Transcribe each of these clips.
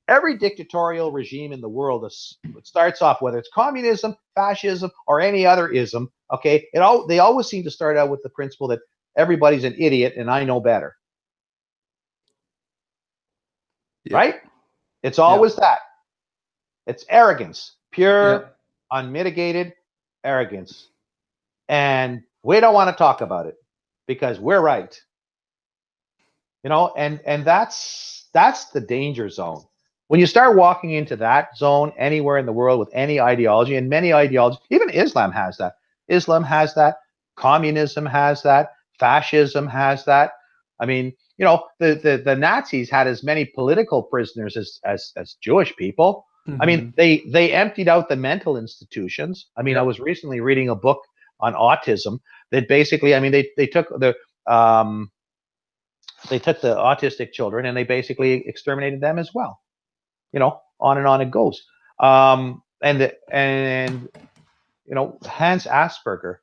every dictatorial regime in the world starts off, whether it's communism, fascism, or any other ism. Okay, they always seem to start out with the principle that everybody's an idiot and I know better. Yeah. Right? It's always that. It's arrogance, pure, Yeah. unmitigated arrogance. And we don't want to talk about it because we're right. You know, and that's the danger zone. When you start walking into that zone anywhere in the world with any ideology, and many ideologies, even Islam has that. Islam has that. Communism has that. Fascism has that. I mean, you know, the Nazis had as many political prisoners as Jewish people. I mean, they emptied out the mental institutions. I mean, I was recently reading a book on autism that basically, I mean, they took the autistic children and they basically exterminated them as well. You know, on and on it goes. And you know, Hans Asperger,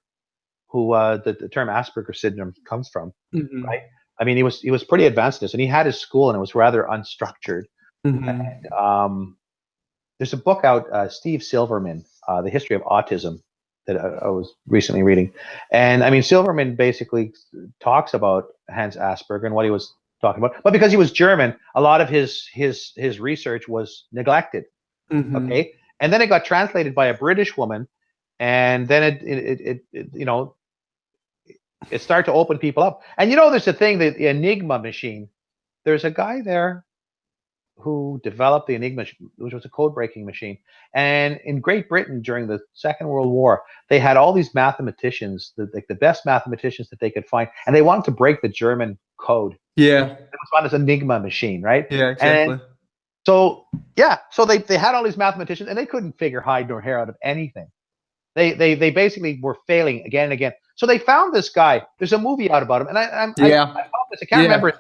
who the term Asperger syndrome comes from, right? I mean, he was pretty advanced in this, and he had his school, and it was rather unstructured. And, there's a book out, Steve Silverman, The History of Autism, that I was recently reading. And I mean, Silverman basically talks about Hans Asperger and what he was talking about. But because he was German, a lot of his research was neglected. Okay. And then it got translated by a British woman. And then it you know, it started to open people up. And you know, there's a thing, the Enigma Machine. There's a guy there who developed the Enigma, which was a code-breaking machine. And in Great Britain during the Second World War, they had all these mathematicians, the best mathematicians that they could find, and they wanted to break the German code. Yeah. It was found as Enigma Machine, right? Yeah, exactly. And so they had all these mathematicians, and they couldn't figure hide nor hair out of anything. They basically were failing again and again. So they found this guy. There's a movie out about him, and I found this. I can't remember it.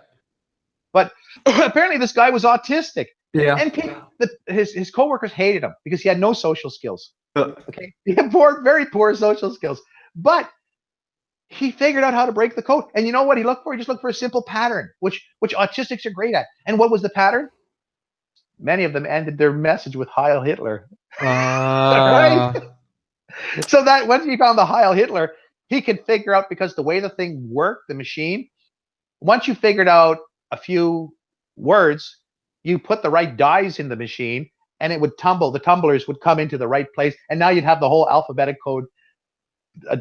But apparently this guy was autistic. Yeah. And his coworkers hated him because he had no social skills. Okay. He had very poor social skills. But he figured out how to break the code. And you know what he looked for? He just looked for a simple pattern, which autistics are great at. And what was the pattern? Many of them ended their message with Heil Hitler. Right? So that once he found the Heil Hitler, he could figure out, because the way the thing worked, the machine, once you figured out a few words, you put the right dies in the machine and it would tumble. The tumblers would come into the right place, and now you'd have the whole alphabetic code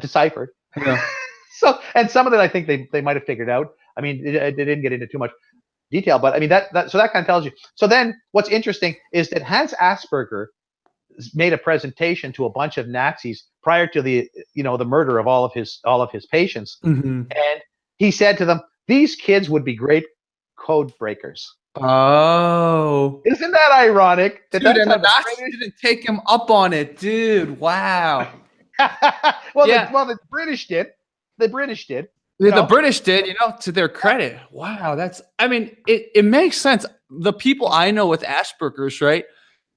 deciphered. Yeah. So, and some of it I think they might have figured out. I mean, they didn't get into too much detail, but I mean that kind of tells you. So then what's interesting is that Hans Asperger made a presentation to a bunch of Nazis prior to the murder of all of his patients. And he said to them, these kids would be great code breakers. Oh, isn't that ironic? Dude, and the Nazis didn't take him up on it, dude. Wow. Well, the British did. The British did. The British did, to their credit. Wow, it makes sense. The people I know with Asperger's, right?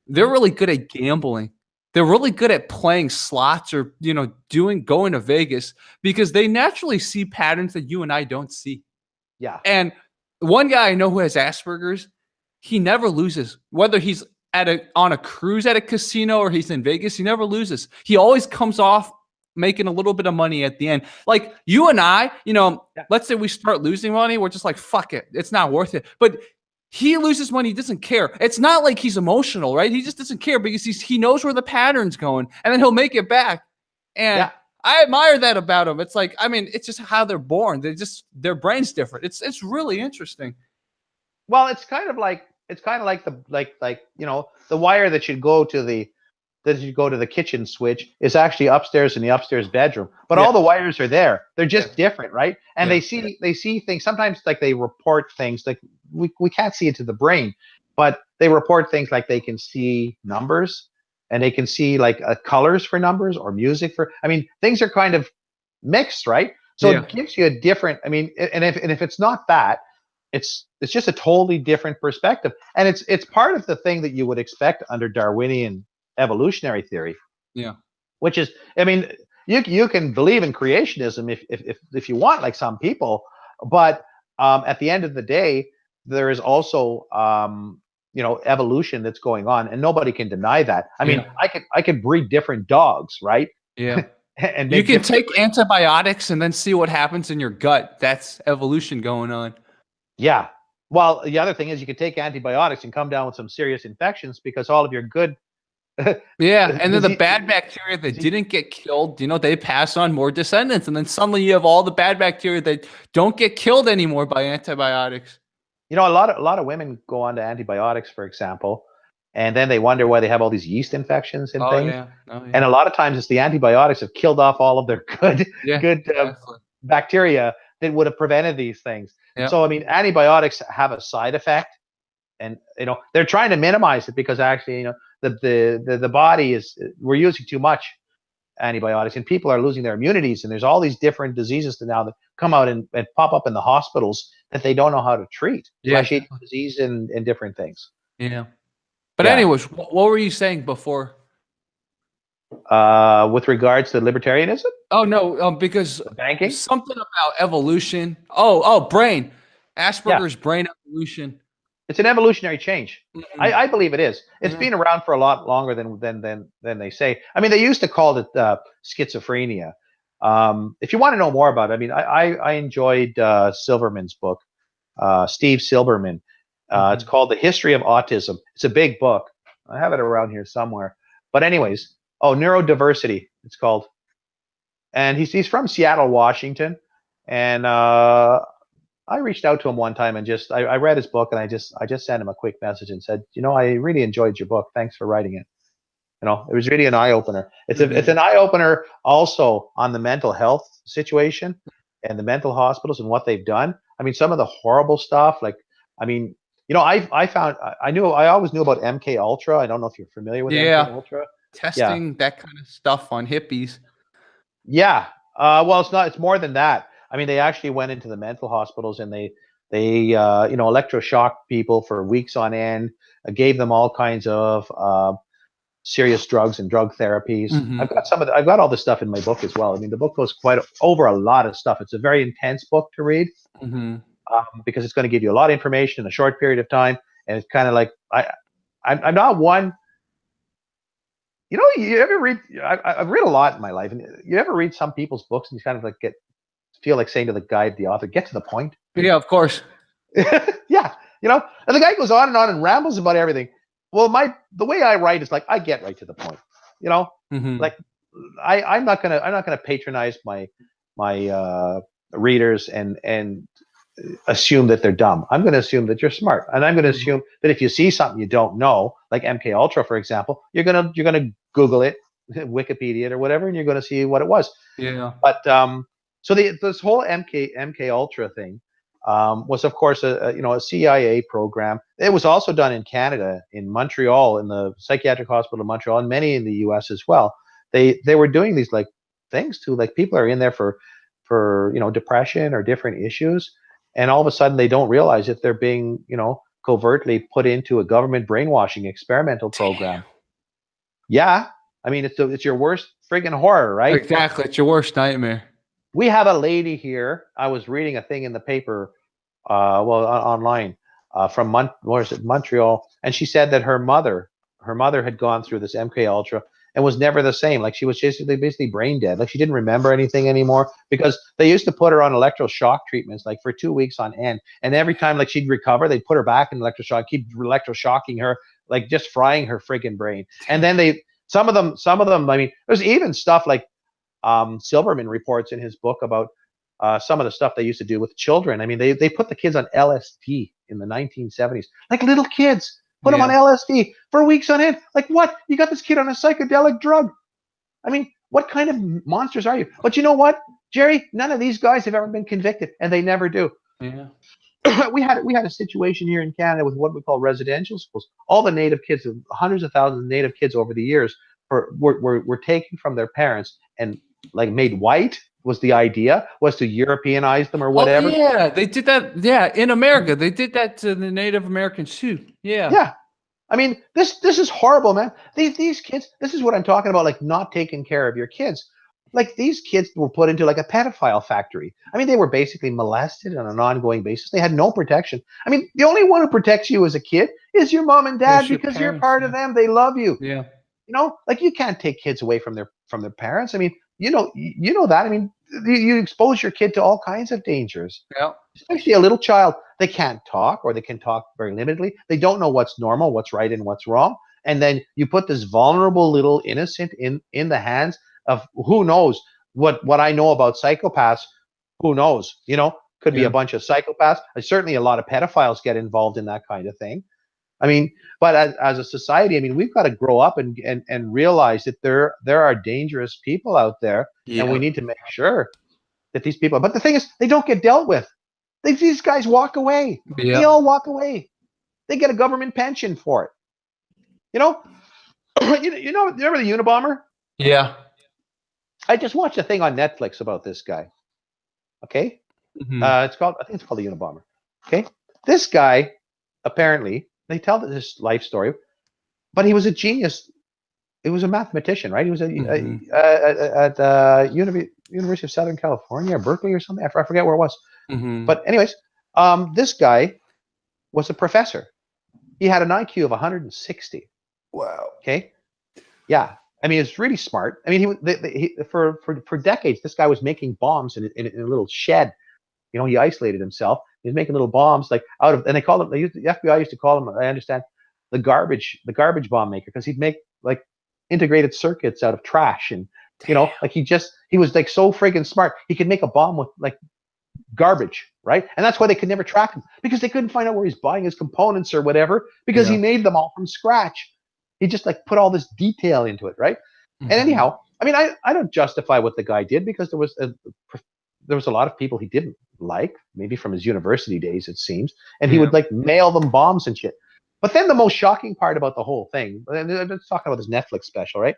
They're really good at gambling. They're really good at playing slots or, going to Vegas, because they naturally see patterns that you and I don't see. Yeah. And one guy I know who has Asperger's, he never loses. Whether he's on a cruise at a casino or he's in Vegas, he never loses. He always comes off making a little bit of money at the end. Like you and I, let's say we start losing money, we're just like, fuck it, it's not worth it. But he loses money, he doesn't care. It's not like he's emotional, right? He just doesn't care because he knows where the pattern's going, and then he'll make it back. And I admire that about them. It's like, it's just how they're born. Their brain's different. It's really interesting. Well, it's kind of like the wire that should go to the kitchen switch is actually upstairs in the upstairs bedroom, but all the wires are there. They're just different, right? And they see things. Sometimes like they report things like we can't see it to the brain, but they report things like they can see numbers. And they can see like colors for numbers or music for. Things are kind of mixed, right? So it gives you a different. And if it's not that, it's just a totally different perspective. And it's part of the thing that you would expect under Darwinian evolutionary theory. Yeah. Which is, you can believe in creationism if you want, like some people, but at the end of the day, there is also evolution that's going on, and nobody can deny that. I mean, Yeah. I could breed different dogs, right? Yeah. And You make can different. take antibiotics and then see what happens in your gut. That's evolution going on. Yeah. Well, the other thing is you could take antibiotics and come down with some serious infections because all of your good Yeah, and then the disease, bad bacteria that disease. didn't get killed, they pass on more descendants, and then suddenly you have all the bad bacteria that don't get killed anymore by antibiotics. A lot of women go on to antibiotics, for example, and then they wonder why they have all these yeast infections and Oh things. yeah, oh And yeah, a lot of times it's the antibiotics have killed off all of their good yeah, good exactly. bacteria that would have prevented these things. Yeah, So I mean, antibiotics have a side effect, and they're trying to minimize it because actually the body is, we're using too much antibiotics, and people are losing their immunities, and there's all these different diseases that come out and pop up in the hospitals that they don't know how to treat, yeah, flesh-eating exactly. disease and different things. Yeah. But Yeah. anyways, what were you saying before? With regards to libertarianism, Oh no, because banking. something about evolution. Oh, brain, Yeah, Asperger's brain evolution. it's an evolutionary change. Mhm. I believe it is. It's Yeah. been around for a lot longer than they say. I mean, they used to call it schizophrenia. If you want to know more about it, I mean, I enjoyed Silverman's book, Steve Silberman. It's Mhm. called The History of Autism. It's a big book. I have it around here somewhere. But anyways, neurodiversity. It's called, and he's from Seattle, Washington, and I reached out to him one time and I read his book, and I just sent him a quick message and said, I really enjoyed your book. Thanks for writing it. It was really an eye opener. It's Mhm. an eye opener also on the mental health situation and the mental hospitals and what they've done. I mean, some of the horrible stuff. Like, I mean, I always knew about MK Ultra. I don't know if you're familiar with MK Yeah. Ultra. Yeah, Testing that kind of stuff on hippies. yeah. Well, it's not. It's more than that. I mean, they actually went into the mental hospitals and they electroshocked people for weeks on end. Gave them all kinds of serious drugs and drug therapies. Mhm. I've got all this stuff in my book as well. I mean, the book goes quite over a lot of stuff. It's a very intense book to read, Mhm. because it's going to give you a lot of information in a short period of time, and it's kind of like I'm not one. You ever read? I've read a lot in my life, and you ever read some people's books and you kind of like feel like saying to the guy, the author, get to the point. Yeah, of course. Yeah, and the guy goes on and rambles about everything. Well, the way I write is like I get right to the point. You know, Mhm. like I'm not gonna patronize my readers and assume that they're dumb. I'm going to assume that you're smart, and I'm going to Mhm. assume that if you see something you don't know, like MK Ultra, for example, you're gonna Google it, Wikipedia it, or whatever, and you're going to see what it was. Yeah. But so this whole MK Ultra thing was, of course, a CIA program. It was also done in Canada, in Montreal, in the psychiatric hospital in Montreal, and many in the U.S. as well. They were doing these like things to, like, people are in there for depression or different issues, and all of a sudden they don't realize that they're being covertly put into a government brainwashing experimental program. Yeah, I mean, it's your worst friggin' horror, right? Exactly. It's your worst nightmare. We have a lady here. I was reading a thing in the paper, online, from where is it, Montreal, and she said that her mother had gone through this MK Ultra and was never the same. Like, she was just basically brain dead. Like, she didn't remember anything anymore because they used to put her on electroshock treatments like for 2 weeks on end, and every time like she'd recover, they'd put her back in electroshock, keep electroshocking her, like just frying her friggin' brain. And then some of them. I mean, there's even stuff like Silberman reports in his book about some of the stuff they used to do with children. I mean, they put the kids on LSD in the 1970s, like little kids. Put them on Yeah. LSD for weeks on end. Like, what? You got this kid on a psychedelic drug. I mean, what kind of monsters are you? But you know what, Jerry? None of these guys have ever been convicted, and they never do. Yeah. We had a situation here in Canada with what we call residential schools. All the native kids, hundreds of thousands of native kids over the years, were taken from their parents and like made white. Was the idea was to Europeanize them or Oh whatever? yeah, they did that. Yeah, in America, they did that to the Native Americans too. Yeah. Yeah. I mean, this is horrible, man. These kids, this is what I'm talking about, like not taking care of your kids. Like, these kids were put into like a pedophile factory. I mean, they were basically molested on an ongoing basis. They had no protection. I mean, the only one who protects you as a kid is your mom and dad, It's your because you're parents, part of yeah. them. They love you. Yeah. You know, like you can't take kids away from their parents. I mean, you know that. I mean, you expose your kid to all kinds of dangers, Yeah. especially a little child. They can't talk, or they can talk very limitedly. They don't know what's normal, what's right, and what's wrong. And then you put this vulnerable little innocent in the hands of who knows what I know about psychopaths. Who knows? You know, could be a Yeah. bunch of psychopaths. Certainly, a lot of pedophiles get involved in that kind of thing. I mean, but as a society, I mean, we've got to grow up and realize that there are dangerous people out there, and we Yeah. need to make sure that these people. But the thing is, they don't get dealt with. These guys walk away. They Yeah. all walk away. They get a government pension for it. You know, you remember the Unabomber? Yeah. I just watched a thing on Netflix about this guy. Okay, Mhm. I think it's called the Unabomber. Okay, this guy apparently they tell this life story, but he was a genius. He was a mathematician, right? He was Mhm. at University of Southern California or Berkeley or something. I forget where it was. Mhm. But anyways, this guy was a professor. He had an IQ of 160. Wow. Okay, yeah. I mean, it's really smart. I mean, for decades, this guy was making bombs in a little shed. You know, he isolated himself. He was making little bombs like out of, and they called him. The FBI used to call him. I understand the garbage bomb maker, because he'd make like integrated circuits out of trash, and you know, Damn. like he was like so friggin' smart. He could make a bomb with like garbage, right? And that's why they could never track him, because they couldn't find out where he's buying his components or whatever, because he Yeah. made them all from scratch. He just like put all this detail into it, right? And Mhm. anyhow, I mean, I don't justify what the guy did, because there was a lot of people he didn't like, maybe from his university days, it seems, and he Yeah. would like mail them bombs and shit. But then the most shocking part about the whole thing, and let's talk about this Netflix special, right?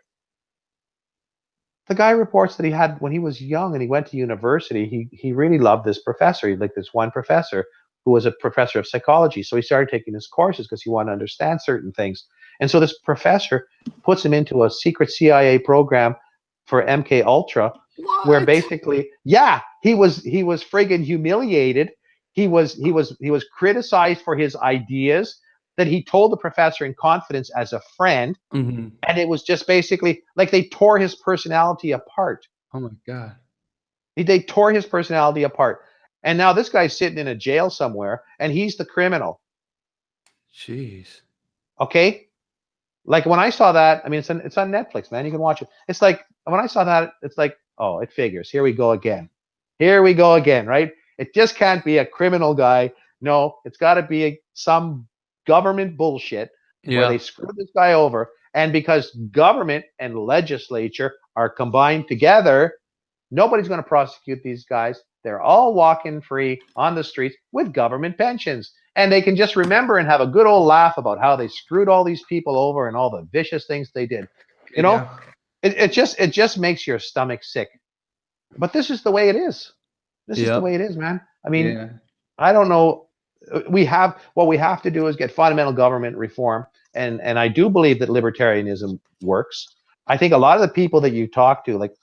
The guy reports that he had, when he was young and he went to university, he really loved this professor. He liked this one professor who was a professor of psychology. So he started taking his courses because he wanted to understand certain things. And so this professor puts him into a secret CIA program for MK Ultra, where What? basically, yeah, he was friggin' humiliated. He was criticized for his ideas that he told the professor in confidence as a friend, Mhm. and it was just basically like they tore his personality apart. Oh my god. They tore his personality apart. And now this guy's sitting in a jail somewhere, and he's the criminal. Jeez. Okay? Like when I saw that, I mean, it's on Netflix, man. You can watch it. It's like when I saw that, it's like, oh, it figures. Here we go again. Here we go again, right? It just can't be a criminal guy. No, it's got to be some government bullshit where Yeah. they screw this guy over. And because government and legislature are combined together, nobody's going to prosecute these guys. They're all walking free on the streets with government pensions. And they can just remember and have a good old laugh about how they screwed all these people over and all the vicious things they did. You know, Yeah. it just makes your stomach sick. But this is the way it is. This is the way Yep. it is, man. I mean, Yeah. I don't know. What we have to do is get fundamental government reform, and I do believe that libertarianism works. I think a lot of the people that you talk to, like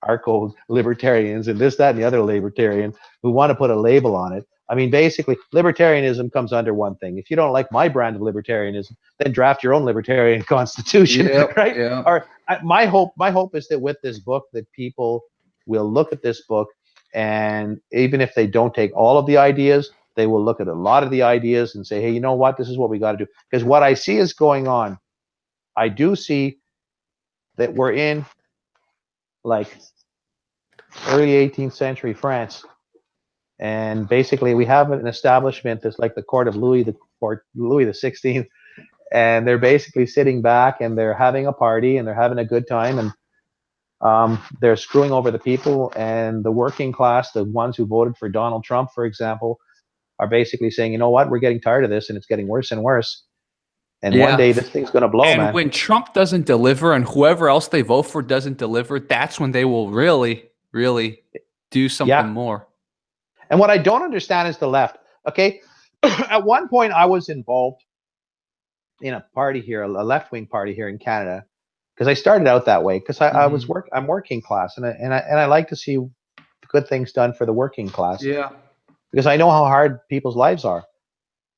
arco libertarians and this, that, and the other libertarian, who want to put a label on it. I mean, basically, libertarianism comes under one thing. If you don't like my brand of libertarianism, then draft your own libertarian constitution, Yep. right? Yeah. Or my hope is that with this book, that people will look at this book, and even if they don't take all of the ideas, they will look at a lot of the ideas and say, hey, you know what? This is what we got to do. Because what I see is going on, I do see that we're in like early 18th century France. And basically, we have an establishment that's like the court of Louis the 16th, and they're basically sitting back and they're having a party and they're having a good time, and they're screwing over the people, and the working class, the ones who voted for Donald Trump, for example, are basically saying, you know what, we're getting tired of this, and it's getting worse and worse. And one Yeah. day this thing's going to blow, And man. when Trump doesn't deliver and whoever else they vote for doesn't deliver, that's when they will really, really do something Yeah. more. And what I don't understand is the left. Okay. At one point, I was involved in a party here, a left-wing party here in Canada, because I started out that way, because Mhm. I'm working class, and I like to see good things done for the working class, Yeah. because I know how hard people's lives are.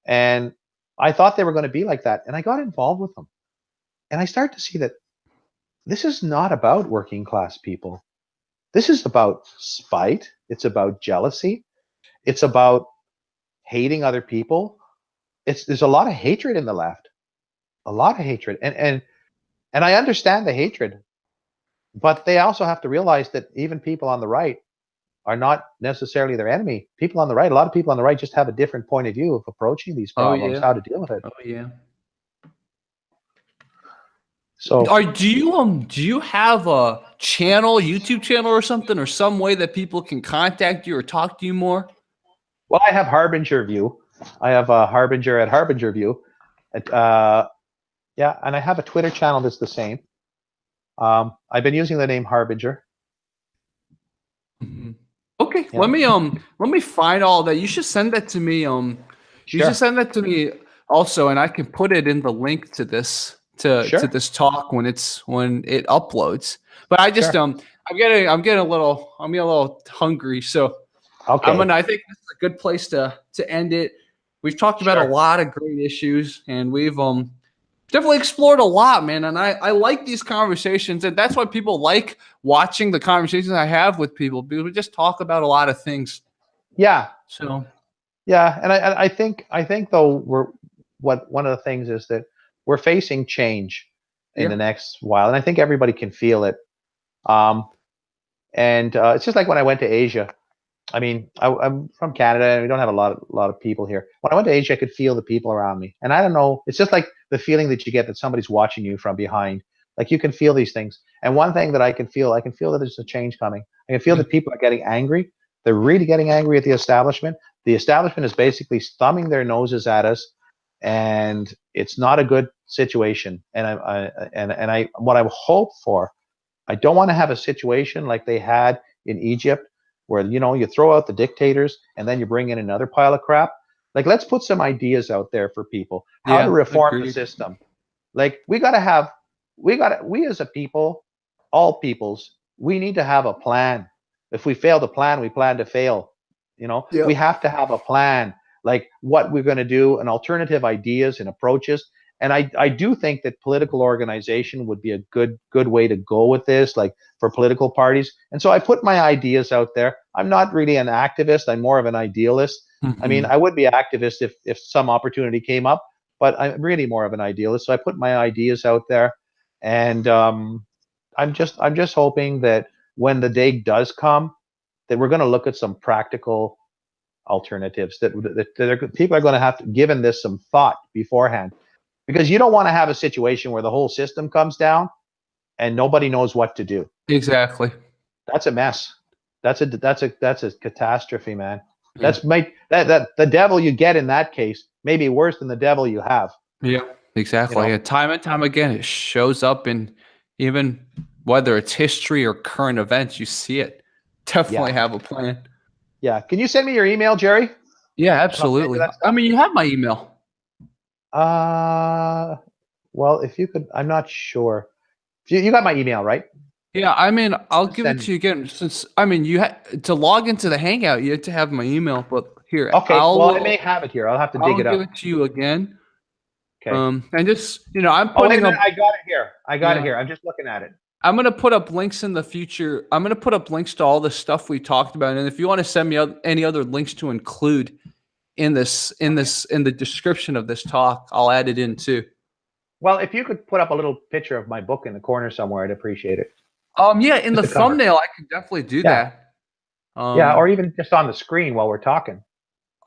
And I thought they were going to be like that, and I got involved with them, and I started to see that this is not about working class people. This is about spite. It's about jealousy. It's about hating other people. There's a lot of hatred in the left, a lot of hatred, and I understand the hatred, but they also have to realize that even people on the right are not necessarily their enemy. People on the right, a lot of people on the right, just have a different point of view of approaching these Oh problems, yeah. how to deal with it. Oh yeah. So, Do you have a channel, YouTube channel or something, or some way that people can contact you or talk to you more? well, I have Harbinger View. I have a Harbinger at Harbinger View. Yeah, and I have a Twitter channel that's the same. I've been using the name Harbinger. Mhm. Okay, Yeah. let me find all that. You should send that to me. You Sure. should send that to me also, and I can put it in the link to this Sure. this talk when it uploads. But I just Sure. I'm getting a little hungry, so Okay. I think this is a good place to end it. We've talked about a Sure. lot of great issues, and we've definitely explored a lot, man. And I like these conversations, and that's why people like watching the conversations I have with people, because we just talk about a lot of things. Yeah. So Yeah. And I think though one of the things is that we're facing change in yeah, the next while, and I think everybody can feel it. Um, and it's just like when I went to Asia. I mean, I'm from Canada, and we don't have a lot of people here. When I went to Asia, I could feel the people around me, and I don't know. It's just like the feeling that you get that somebody's watching you from behind. Like you can feel these things. And one thing that I can feel that there's a change coming. I can feel yeah, that people are getting angry. They're really getting angry at the establishment. The establishment is basically thumbing their noses at us, and it's not a good situation. And I what I hope for, I don't want to have a situation like they had in Egypt, where you throw out the dictators and then you bring in another pile of crap. Like, let's put some ideas out there for people how to yeah. reform the Agreed. system. Like, we as a people, all peoples, we need to have a plan. If we fail to plan, we plan to fail. We Yep. have to have a plan, like what we're going to do, and alternative ideas and approaches. And I do think that political organization would be a good way to go with this, like for political parties. And so I put my ideas out there. I'm not really an activist. I'm more of an idealist. I mean, Mhm. I would be activist if some opportunity came up, but I'm really more of an idealist. So I put my ideas out there, and I'm just hoping that when the day does come, that we're going to look at some practical alternatives, that people are going to have to given this some thought beforehand, because you don't want to have a situation where the whole system comes down and nobody knows what to do. Exactly. That's a mess. That's a catastrophe, man. Yeah. That the devil you get in that case may be worse than the devil you have. Yeah. You Exactly. know? Yeah. Time and time again, it shows up in even whether it's history or current events. You see it. Yeah, Definitely have a plan. yeah. Can you send me your email, Jerry? Yeah, And I'll send you absolutely. that I stuff. mean, you have my email. Well, if you could, I'm not sure. You got my email, right? Yeah, I mean, I'll Just give it send. to you again. Since I mean, you had to log into the Hangout, you had to have my email. But here, Okay. Well, I may have it here. I'll have to dig I'll it give up. it to you again. Okay. And just I'm Oh, wait a putting minute. up. I got it here. I got it Yeah, here. I'm just looking at it. I'm gonna put up links in the future. I'm gonna put up links to all the stuff we talked about, and if you want to send me any other links to include Okay. in the description of this talk, I'll add it in too. Well, if you could put up a little picture of my book in the corner somewhere, I'd appreciate it. Yeah, in the Just a cover. thumbnail, I can definitely do Yeah. that. Yeah. Um, Or even just on the screen while we're talking.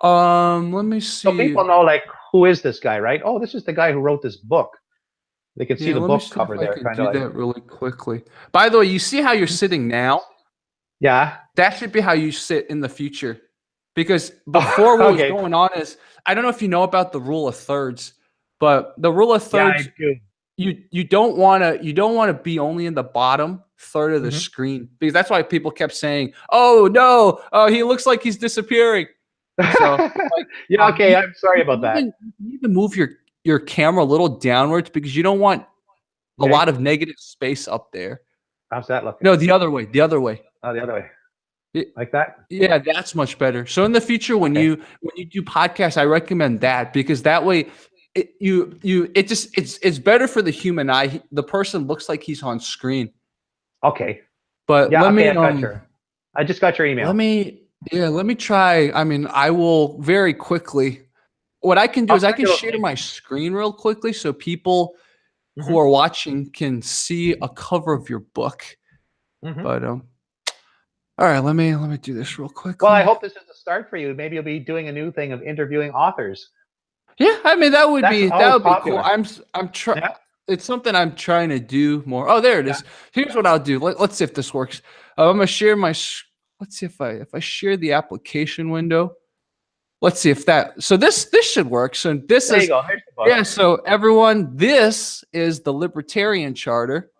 Let me So people see. know, like, who is this guy, right? Oh, this is the guy who wrote this book. They can see Yeah, the let me book see if cover I there, can kind of do like, that really quickly. By the way, you see how you're sitting now? yeah. That should be how you sit in the future. Because before what was Okay. going on is I don't know if you know about the rule of thirds, but the rule of Yeah, I thirds, do. you don't want to be only in the bottom third of the Hmm. screen, because that's why people kept saying, "Oh no, he looks like he's disappearing." So like Yeah. Okay. I'm sorry about that. you even move your camera a little downwards because you don't want a Okay. lot of negative space up there. How's that looking? No, the other way, the other way. Oh, the other way. It- Like that? yeah, that's much better. So in the future, Okay. when you do podcasts, I recommend that, because that way it's better for the human eye. The person looks like he's on screen. Okay. But Yeah. let Okay. me I just got your email. let me try. I mean, I will very quickly. What I can do is I can share my screen real quickly so people who are watching can see a cover of your book. But all right, let me do this real quick. Well, I hope this is a start for you. Maybe you'll be doing a new thing of interviewing authors. Yeah, I mean that would be popular. cool. I'm trying. Yeah. It's something I'm trying to do more. Oh, there it is. Here's what I'll do. Let's see if this works. I'm gonna share my. Let's see if I share the application window. Let's see if that. So this should work. So this there you go. Here's the book. Yeah. So everyone, this is the Libertarian Charter,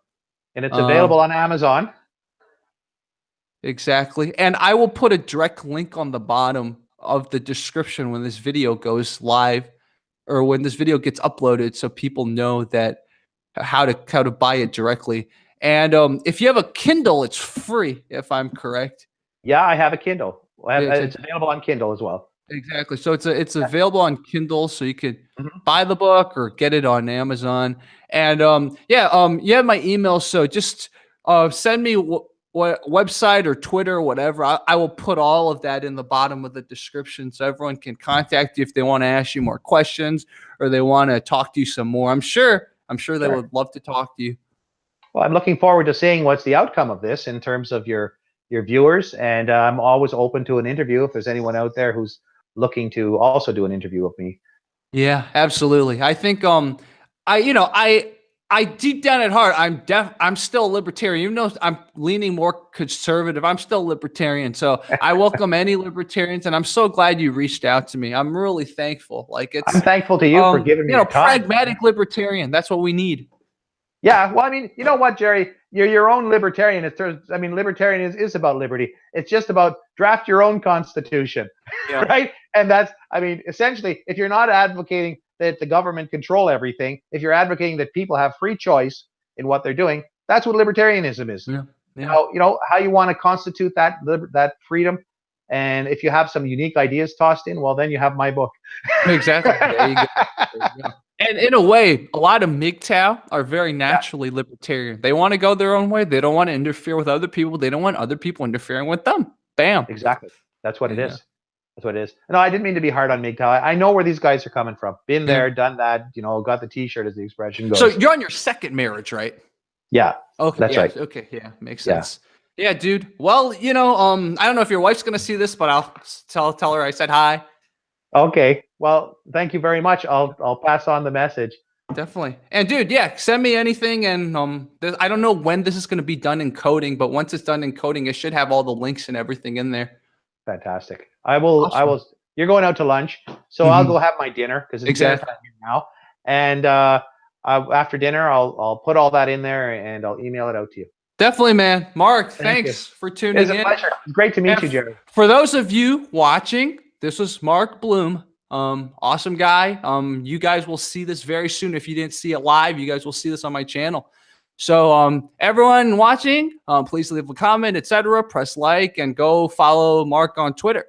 and it's available on Amazon. Exactly. And I will put a direct link on the bottom of the description when this video goes live, or when this video gets uploaded, so people know that how to buy it directly. And if you have a Kindle, it's free, if I'm correct. Yeah, I have a Kindle. It's available on Kindle as well. Exactly. So it's available on Kindle, so you could buy the book or get it on Amazon. And you have my email, so just send me what website or Twitter or whatever. I will put all of that in the bottom of the description, so everyone can contact you if they want to ask you more questions or they want to talk to you some more. I'm sure they would love to talk to you. Well, I'm looking forward to seeing what's the outcome of this in terms of your viewers, and I'm always open to an interview if there's anyone out there who's looking to also do an interview with me. Yeah, absolutely. I think I deep down at heart, I'm still a libertarian. Even though I'm leaning more conservative, I'm still a libertarian. So I welcome any libertarians, and I'm so glad you reached out to me. I'm really thankful. I'm thankful to you for giving me your time. Pragmatic libertarian. That's what we need. Yeah, well, I mean, you know what, Jerry? You're your own libertarian. I mean, libertarian is about liberty. It's just about draft your own constitution, right? And that's, I mean, essentially, if you're not advocating that the government control everything, if you're advocating that people have free choice in what they're doing, that's what libertarianism is. Yeah. You know how you want to constitute that freedom, and if you have some unique ideas tossed in, well, then you have my book. Exactly. There you go. And in a way, a lot of MGTOW are very naturally libertarian. They want to go their own way. They don't want to interfere with other people. They don't want other people interfering with them. Bam. Exactly. That's what it is. That's what it is. No, I didn't mean to be hard on MGTOW. I know where these guys are coming from. Been there, done that. You know, got the T-shirt, as the expression goes. So you're on your second marriage, right? Yeah. Okay. That's right. Okay. Yeah. Makes sense. Yeah, dude. Well, I don't know if your wife's gonna see this, but I'll tell her I said hi. Okay. Well, thank you very much. I'll pass on the message. Definitely. And dude, send me anything. And I don't know when this is going to be done in coding, but once it's done in coding, it should have all the links and everything in there. Fantastic. I will. You're going out to lunch, so I'll go have my dinner because it's dinner time here now. And after dinner, I'll put all that in there and I'll email it out to you. Definitely, man. Mark, thanks for tuning in. It's a pleasure. It's great to meet you, Jerry. For those of you watching, this was Mark Blum. Awesome guy. You guys will see this very soon. If you didn't see it live, you guys will see this on my channel. So everyone watching, please leave a comment, etc. Press like and go follow Mark on Twitter.